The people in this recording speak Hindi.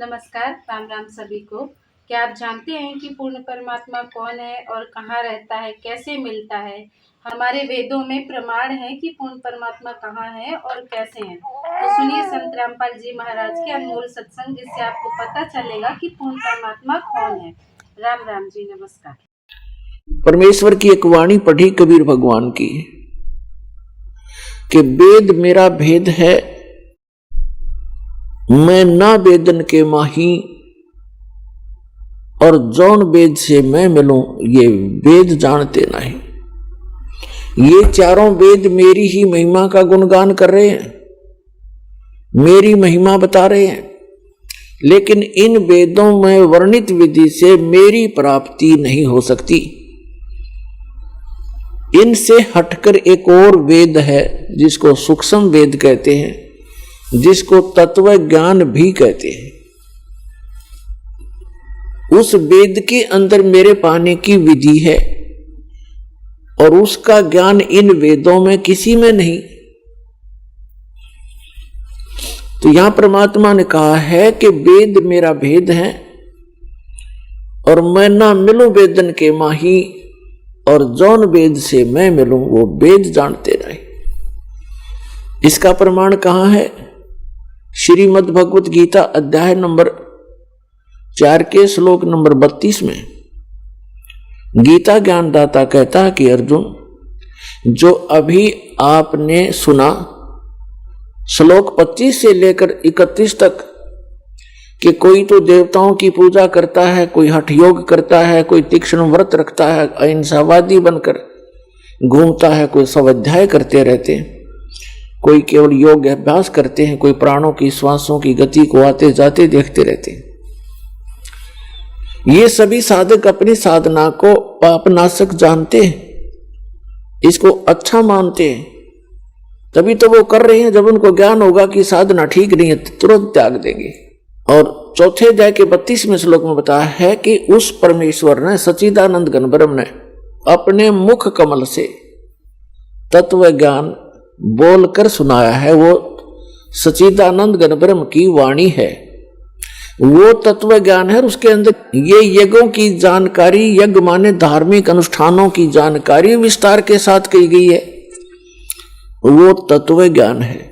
नमस्कार, राम राम सभी को। क्या आप जानते हैं कि पूर्ण परमात्मा कौन है और कहाँ रहता है, कैसे मिलता है? हमारे वेदों में प्रमाण है कि पूर्ण परमात्मा कहाँ है और कैसे है। तो सुनिए संत रामपाल जी महाराज के अनमोल सत्संग, जिससे आपको पता चलेगा कि पूर्ण परमात्मा कौन है। राम राम जी, नमस्कार। परमेश्वर की एक वाणी पढ़ी कबीर भगवान की कि वेद मेरा भेद है, मैं ना वेदन के माही, और जौन वेद से मैं मिलूं ये वेद जानते नहीं। ये चारों वेद मेरी ही महिमा का गुणगान कर रहे हैं, मेरी महिमा बता रहे हैं, लेकिन इन वेदों में वर्णित विधि से मेरी प्राप्ति नहीं हो सकती। इनसे हटकर एक और वेद है जिसको सूक्ष्म वेद कहते हैं, जिसको तत्व ज्ञान भी कहते हैं। उस वेद के अंदर मेरे पाने की विधि है और उसका ज्ञान इन वेदों में किसी में नहीं। तो यहां परमात्मा ने कहा है कि वेद मेरा भेद है और मैं ना मिलूं वेदन के माही, और जौन वेद से मैं मिलूं वो वेद जानते रहे। इसका प्रमाण कहां है? श्रीमद् भगवत गीता अध्याय नंबर 4 के श्लोक नंबर 32 में गीता ज्ञानदाता कहता है कि अर्जुन, जो अभी आपने सुना श्लोक 25 से लेकर 31 तक कि कोई तो देवताओं की पूजा करता है, कोई हठ योग करता है, कोई तीक्ष्ण व्रत रखता है, अहिंसावादी बनकर घूमता है, कोई स्वाध्याय करते रहते हैं, कोई केवल योग अभ्यास करते हैं, कोई प्राणों की श्वासों की गति को आते जाते देखते रहते हैं। ये सभी साधक अपनी साधना को पापनाशक जानते हैं, इसको अच्छा मानते हैं, तभी तो वो कर रहे हैं। जब उनको ज्ञान होगा कि साधना ठीक नहीं है तो तुरंत त्याग देंगे। और चौथे अध्याय के 32वें श्लोक में बताया है कि उस परमेश्वर ने, सच्चिदानंद घन ब्रह्म ने अपने मुख कमल से तत्व ज्ञान बोलकर सुनाया है। वो सच्चिदानंद घन ब्रह्म की वाणी है, वो तत्व ज्ञान है। उसके अंदर ये यज्ञों की जानकारी, यज्ञ माने धार्मिक अनुष्ठानों की जानकारी विस्तार के साथ की गई है, वो तत्व ज्ञान है।